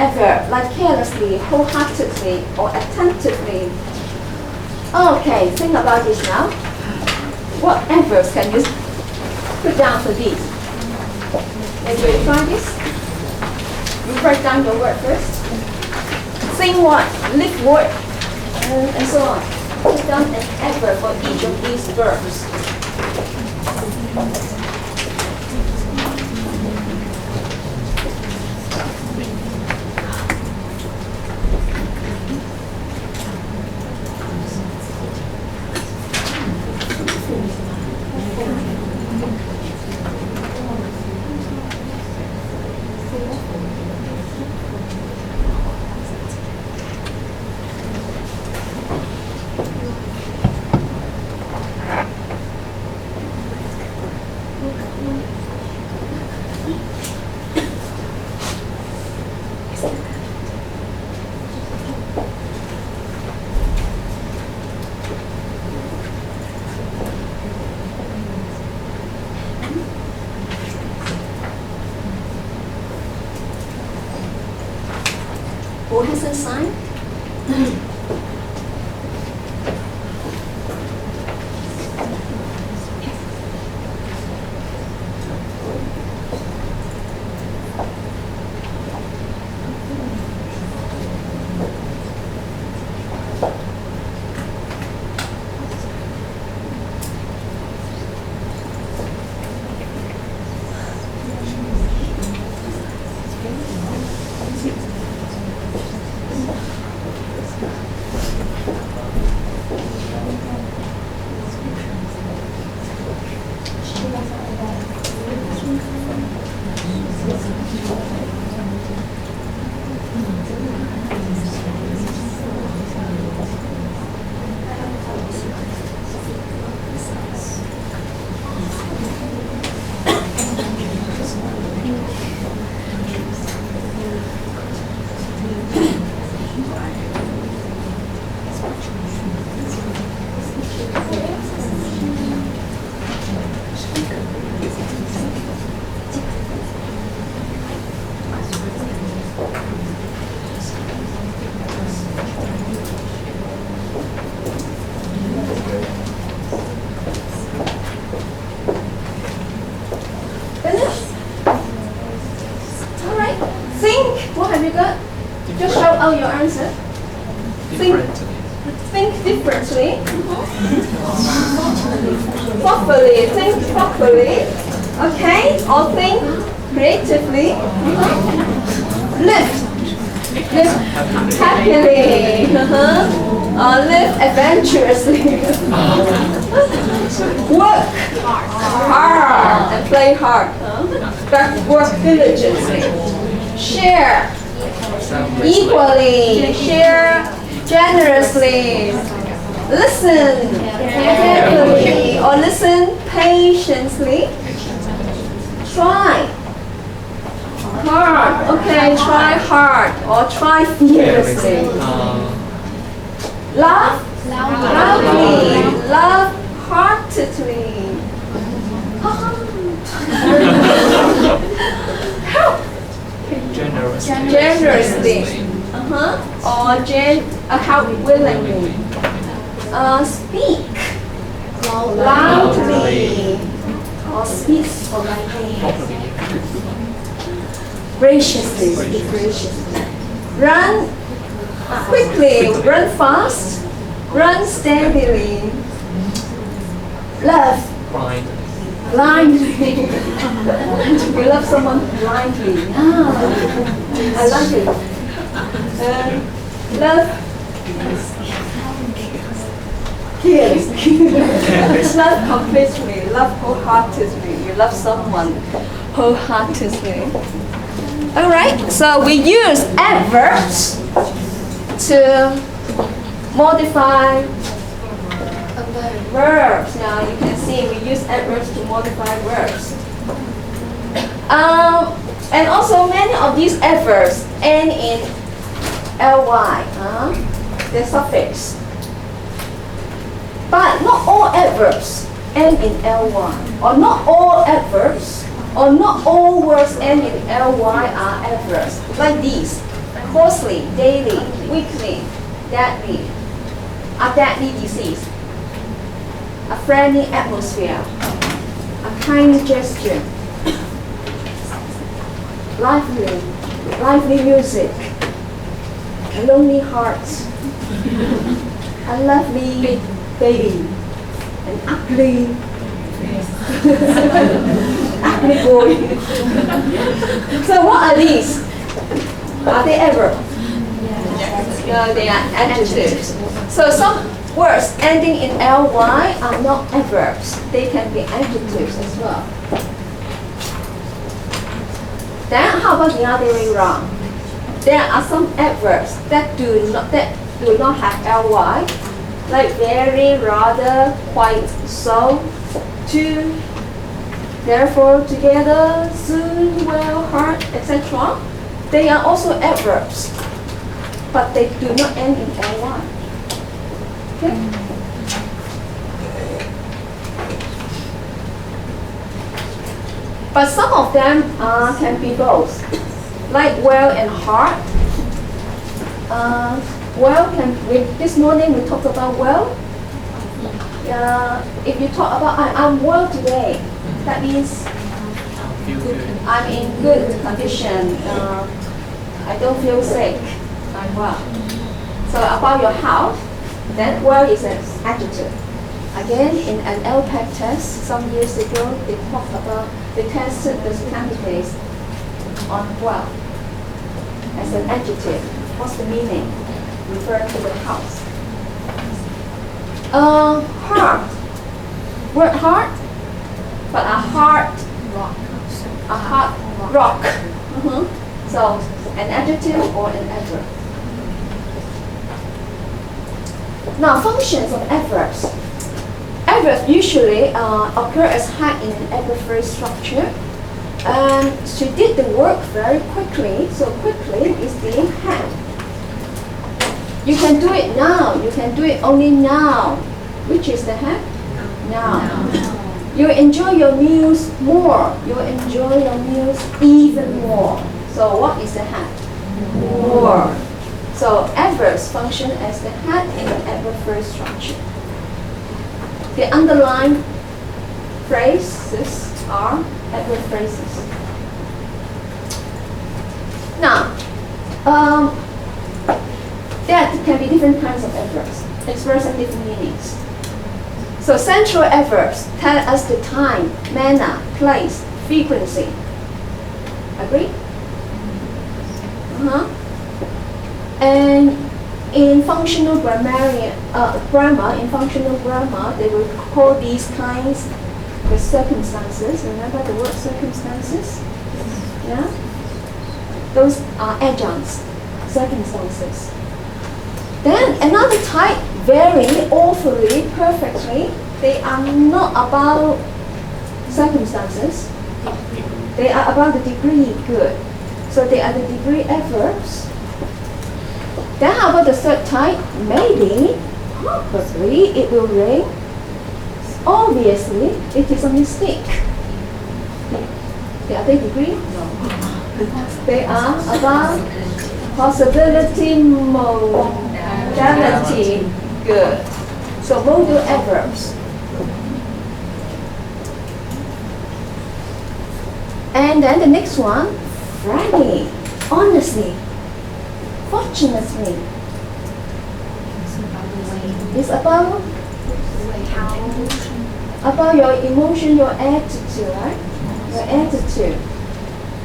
adverb like carelessly, wholeheartedly, or attentively. Okay, think about this now. What adverbs can you put down for these? Maybe you try this. You write down your word first. Sing what? Live word. And so on. Put down an adverb for each of these verbs. Who hasn't signed? Just shout out your answer. Think differently. Properly. Think properly. Okay? Or think creatively. Live. Live happily. Or live adventurously. Work hard and play hard. But work diligently. Share equally, share generously, listen carefully or listen patiently, try hard, okay, try hard or try fiercely, laugh loudly, laugh heartedly, help generously, or help willingly, speak loudly, or speak politely, graciously, speak graciously, run quickly, run fast, run steadily, love blindly. You love someone blindly. I like it. Love carelessly. Love completely. Love wholeheartedly. You love someone wholeheartedly. Alright, so we use adverbs to modify verbs. Now you can see we use adverbs to modify verbs. And also many of these adverbs end in ly, the suffix. But not all adverbs end in ly, or not all adverbs, or not all words end in ly are adverbs. Like these. costly, daily, weekly, deadly, a deadly disease, a friendly atmosphere, a kind gesture, lively music, a lonely heart, a lovely baby, an ugly boy. So what are these? Are they adverbs? No, they are adjectives. So some words ending in ly are not adverbs. They can be adjectives as well. Then how about the other way around? There are some adverbs that do not have ly, like very, rather, quite, so, to, therefore, together, soon, well, hard, etc. They are also adverbs, but they do not end in ly. Okay? But some of them can be both, like well and hard. Well this morning we talked about well. If you talk about I'm well today, that means I'm in good condition. I don't feel sick. I'm well. So about your health, then well is an adjective. Again, in an LPAC test some years ago, they tested the candidates on well as an adjective. What's the meaning? Referring to the house. Hard. Word hard, but a hard rock. A hard rock. So an adjective or an adverb. Now functions of adverbs. Adverbs usually occur as head in an adverb phrase structure. And she did the work very quickly, so quickly is the head. You can do it now, you can do it only now. Which is the head? Now. You enjoy your meals more, you enjoy your meals even more. So what is the head? More. So adverbs function as the head in an adverb phrase structure. The underlined phrases are adverb phrases. Now, there can be different kinds of adverbs, expressing different meanings. So central adverbs tell us the time, manner, place, frequency. Agree? And in functional grammar, they will call these kinds the circumstances. Remember the word circumstances? Yeah? Those are adjuncts, circumstances. Then another type, very, awfully, perfectly, they are not about circumstances. They are about the degree, good. So they are the degree adverbs. Then how about the third type? Maybe, probably, it will rain. Obviously, it is a mistake. Are they degree? No. They are about possibility, modality, good. So modal adverbs. And then the next one, frankly, honestly, fortunately. It's about your emotion, your attitude, right? Your attitude.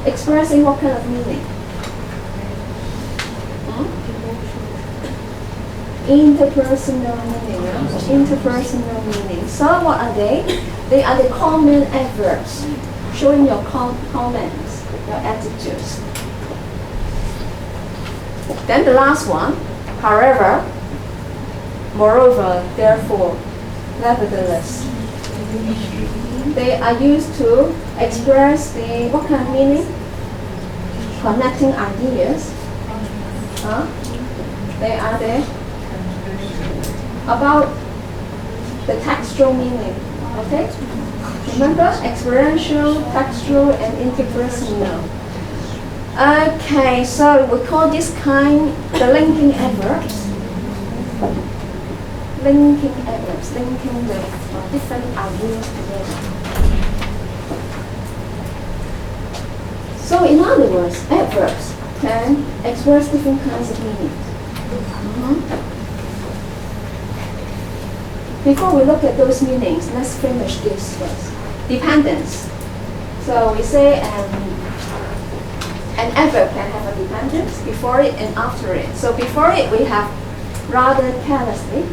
Expressing what kind of meaning? Interpersonal meaning. Interpersonal meaning. So what are they? They are the common adverbs, showing your comments, your attitudes. Then the last one, however, moreover, therefore, nevertheless. They are used to express the, what kind of meaning? Connecting ideas. They are there about the textual meaning. Okay? Remember, experiential, textual, and interpersonal. Okay, so we call this kind the linking adverbs. Linking adverbs, linking the different ideas together. So in other words, adverbs can express different kinds of meanings. Before we look at those meanings, let's finish this first. Dependence. So we say an adverb can have a dependence before it and after it. So before it we have rather carelessly,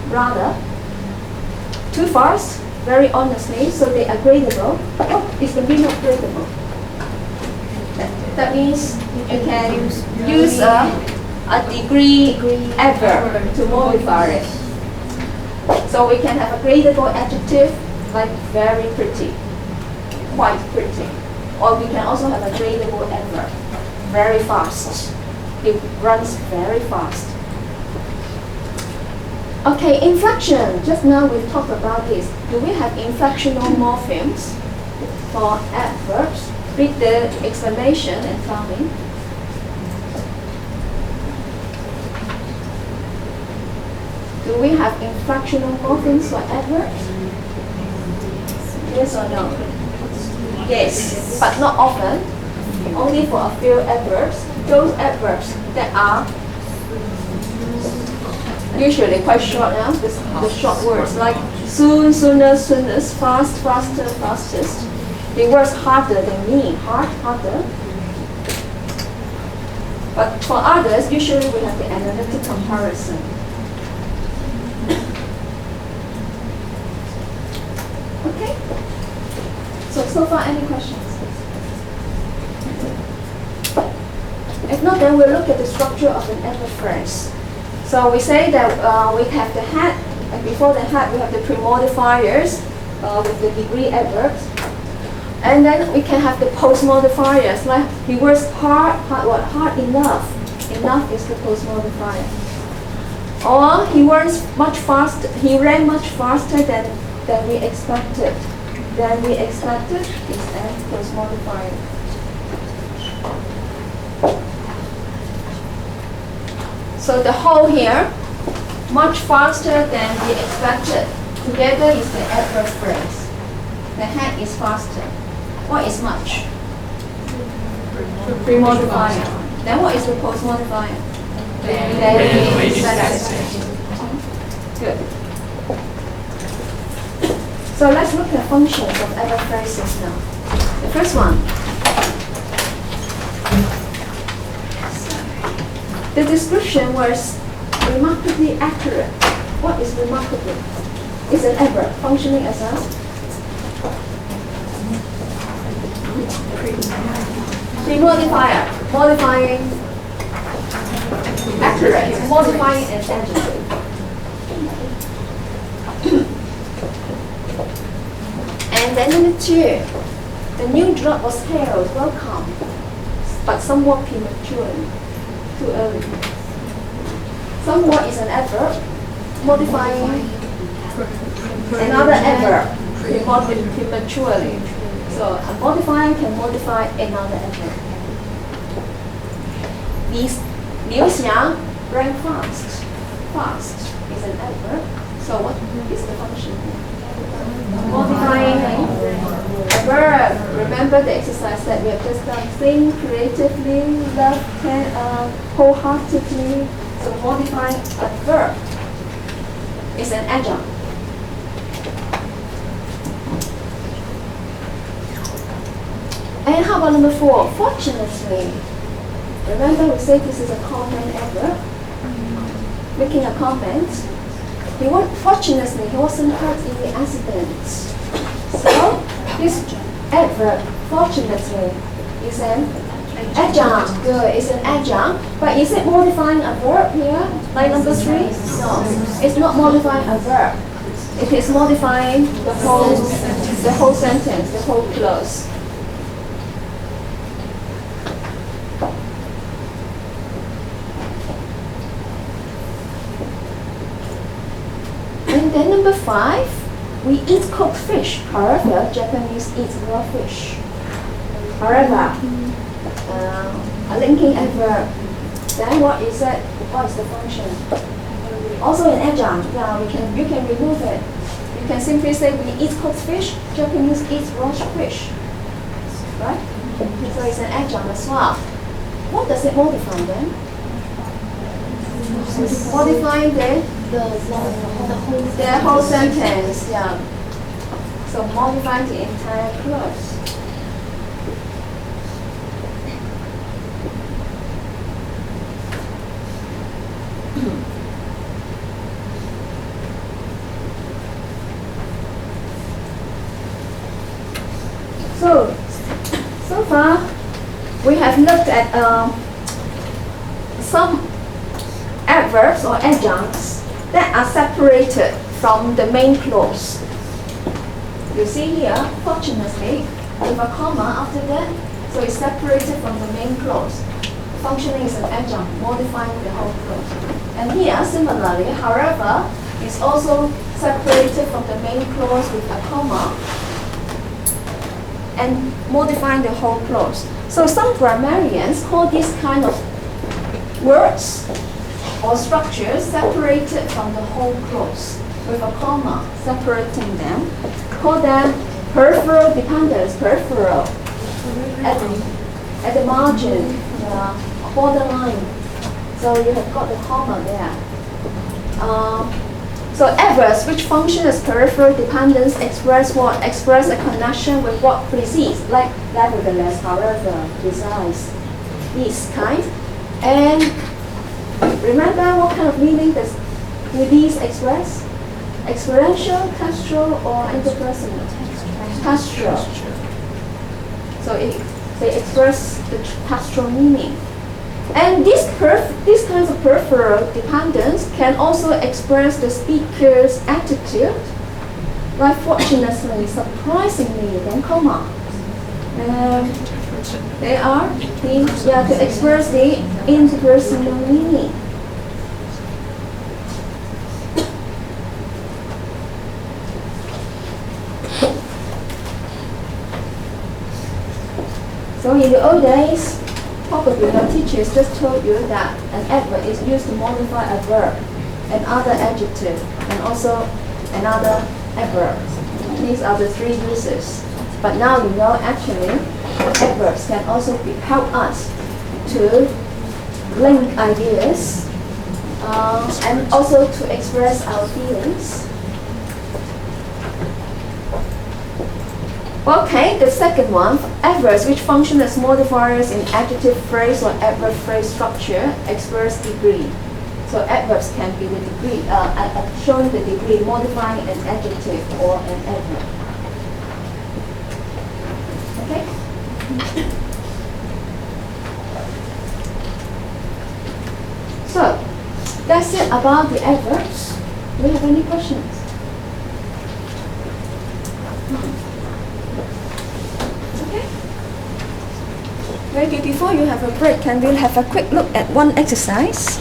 rather, too fast, very honestly, so they are gradable. What is the meaning of gradable? That means you can use a degree adverb to modify it. So we can have a gradable adjective like very pretty, quite pretty. Or we can also have a gradable adverb, very fast. It runs very fast. Okay, inflection. Just now we talked about this. Do we have inflectional morphemes for adverbs? Read the explanation and tell me. Do we have inflectional morphemes for adverbs? Yes or no? Yes, but not often. Only for a few adverbs. Those adverbs that are usually quite short now, the short words like soon, sooner, soonest, fast, faster, fastest. The words harder than me, hard, harder. But for others, usually we have the analytic comparison. Okay? So far, any questions? If not, then we'll look at the structure of an adverb phrase. So we say that we have the head, and before the head we have the pre-modifiers with the degree adverbs. And then we can have the post-modifiers, like the words hard enough. Enough is the post-modifier. Or he ran much faster than we expected. Than we expected is a post-modifier. So the whole here, much faster than we expected, together is the adverb phrase. The head is faster. What is much? Pre-modifier. Then what is the post-modifier? Very satisfactory. Good. So let's look at functions of adverb phrases now. The first one. The description was remarkably accurate. What is remarkably? It's an adverb functioning as a pre-modifier, modifying accurate, modifying an adjective. And then number 2, the new drug was hailed, welcome, but somewhat prematurely, too early. Somewhat is an adverb, modifying another adverb, prematurely. So a modifier can modify another adverb. Liu Xiang ran fast. Fast is an adverb. So what is the function? Modifying a verb. Remember the exercise that we have just done. Think creatively, love wholeheartedly. So modifying a verb is an adjunct. And how about number 4? Fortunately. Remember we said this is a comment adverb. Making a comment. Fortunately, he wasn't hurt in the accident. So, this adverb, fortunately, is an adjunct. Good, it's an adjunct. But is it modifying a verb here? Like number 3? No, it's not modifying a verb. It is modifying the whole sentence, the whole clause. And then number 5, we eat cooked fish. However, Japanese eat raw fish. However, a linking adverb. Then what is it? What is the function? Also in adjunct, you can remove it. You can simply say we eat cooked fish, Japanese eats roast fish. Right? So it's an adjunct as well. What does it modify then? Modifying the whole sentence, yeah. So modifying the entire clause. So far we have looked at some adverbs or adjuncts that are separated from the main clause. You see here, fortunately, with a comma after that, so it's separated from the main clause. Functioning is an adjunct, modifying the whole clause. And here, similarly, however, it's also separated from the main clause with a comma and modifying the whole clause. So some grammarians call these kind of words or structures separated from the whole clause with a comma separating them, call them peripheral dependence, peripheral, at the margin, borderline. So you have got the comma there. So adverbs which function as peripheral dependence express what? Express a connection with what precedes, like nevertheless, however, besides, this kind. And remember what kind of meaning do these express? Experiential, textual, or interpersonal? Textual. So they express the textual meaning. And these kinds of peripheral dependence can also express the speaker's attitude, like fortunately, surprisingly, then comma. They are to express the interpersonal meaning. So in the old days, probably your teachers just told you that an adverb is used to modify a verb, another adjective, and also another adverb. These are the three uses. But now you know actually adverbs can also help us to link ideas and also to express our feelings. Okay, the second one, adverbs which function as modifiers in adjective phrase or adverb phrase structure express degree. So adverbs can be the degree, showing the degree, modifying an adjective or an adverb. Okay? So, that's it about the adverbs. Do you have any questions? Maybe before you have a break, can we have a quick look at one exercise?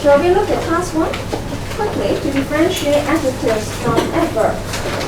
Shall we look at task 1? Quickly, to differentiate adjectives from adverbs.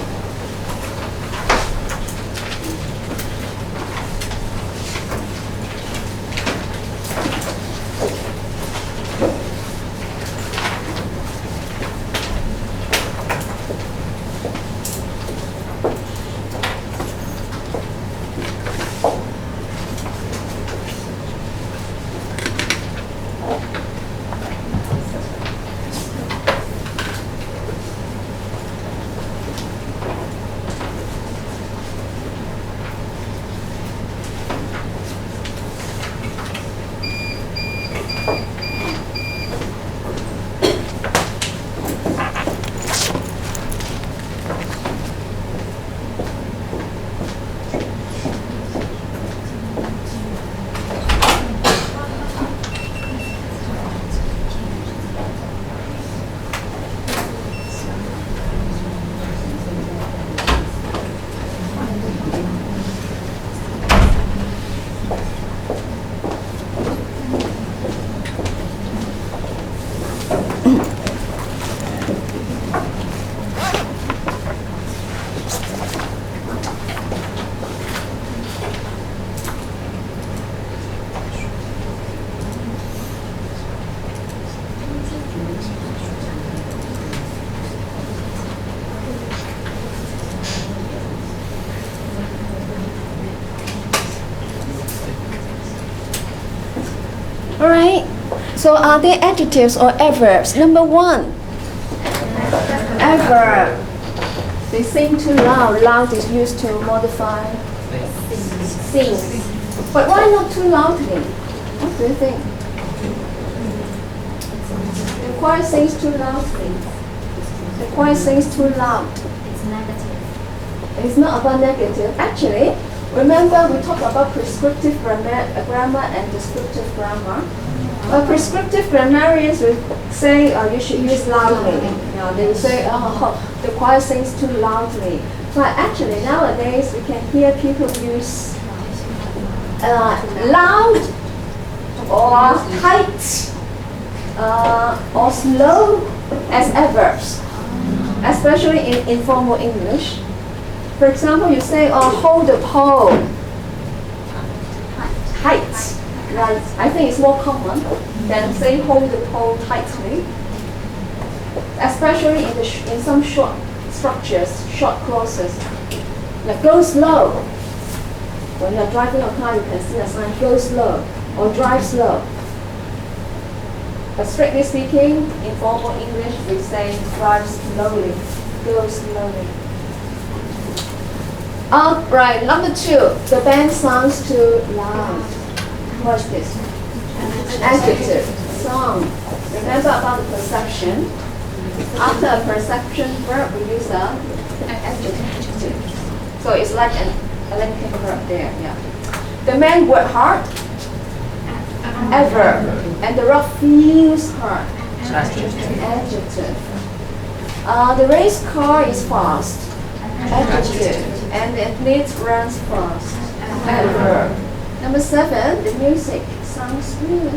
Alright, so are they adjectives or adverbs? Number 1, adverb. They sing too loud. Loud is used to modify things. But why not too loudly? What do you think? The choir sings too loudly. The choir sings too loud. It's negative. It's not about negative. Actually, remember we talked about prescriptive grammar and descriptive grammar. Prescriptive grammarians will say you should use loudly. They will say, the choir sings too loudly. But actually nowadays we can hear people use loud or tight or slow as adverbs, especially in informal English. For example, you say, hold the pole. Tight. Right. I think it's more common than say hold the pole tightly. Especially in some short structures, short clauses. Like go slow. When you're driving a car, you can see a sign, go slow or drive slow. But strictly speaking, in formal English, we say drive slowly, go slowly. Right, number 2, the band sounds too loud. Watch this. Adjective, song. Remember about the perception. After a perception verb, we use an adjective. So it's like a linking verb there. Yeah. The man worked hard. Adverb. And the rock feels hard. Adjective. The race car is fast. Adjective. And the athlete runs fast. Adverb. Number 7, the music sounds good.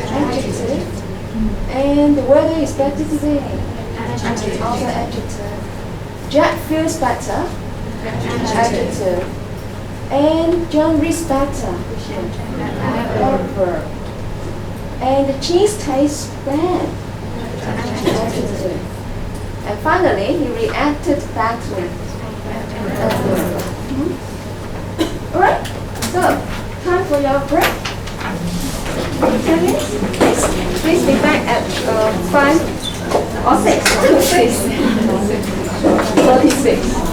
Adjective. And the weather is better today. Also adjective. Jack feels better. Adjective. And John reads better. Adverb. And the cheese tastes bad. Adjective. And finally, he reacted badly. Adverb. Alright, so time for your break. 10 minutes? Please be back at 5 or 6. 36.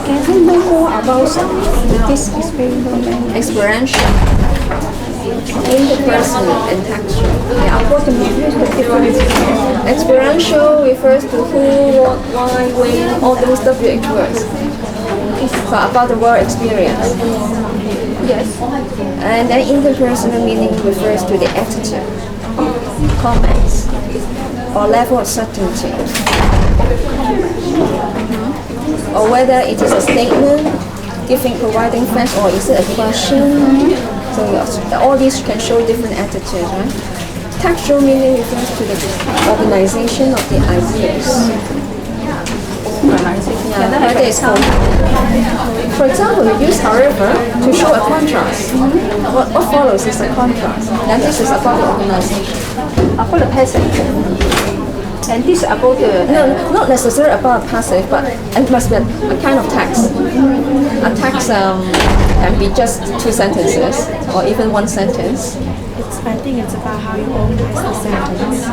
Can you know more about this experiential? Interpersonal and textual. Yeah. Experiential refers to who, what, why, when, all those WH words. So about the word experience. Yes. And then interpersonal meaning refers to the attitude, comments, or level of certainty. Or whether it is a statement, providing facts, or is it a question. So all these can show different attitudes, right? Textual meaning refers to the organization of the ideas. Yeah, whether it's called. For example, we use however to show a contrast. What follows is a contrast. Then this is about the organization. About the passage. And this about the... No, not necessarily about a passive, but it must be a kind of text. A text can be just 2 sentences or even 1 sentence. I think it's about how you organize the sentence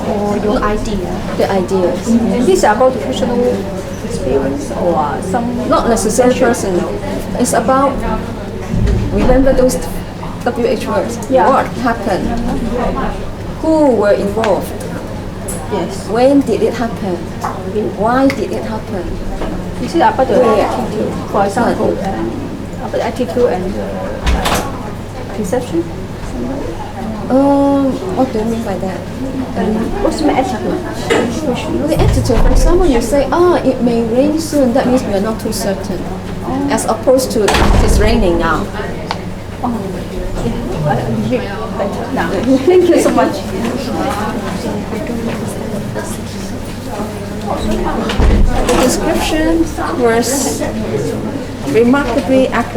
or your idea. The ideas. And this is about the personal experience or some... Not necessarily personal. It's about, remember those WH words. Yeah. What happened? Who were involved? Yes. When did it happen? Why did it happen? This is about the attitude. For example, about the attitude and perception. What do you mean by that? What's my attitude? The attitude, for example, you say, it may rain soon, that means you're not too certain. As opposed to, it's raining now. Better now. Thank you so much. The description was remarkably accurate.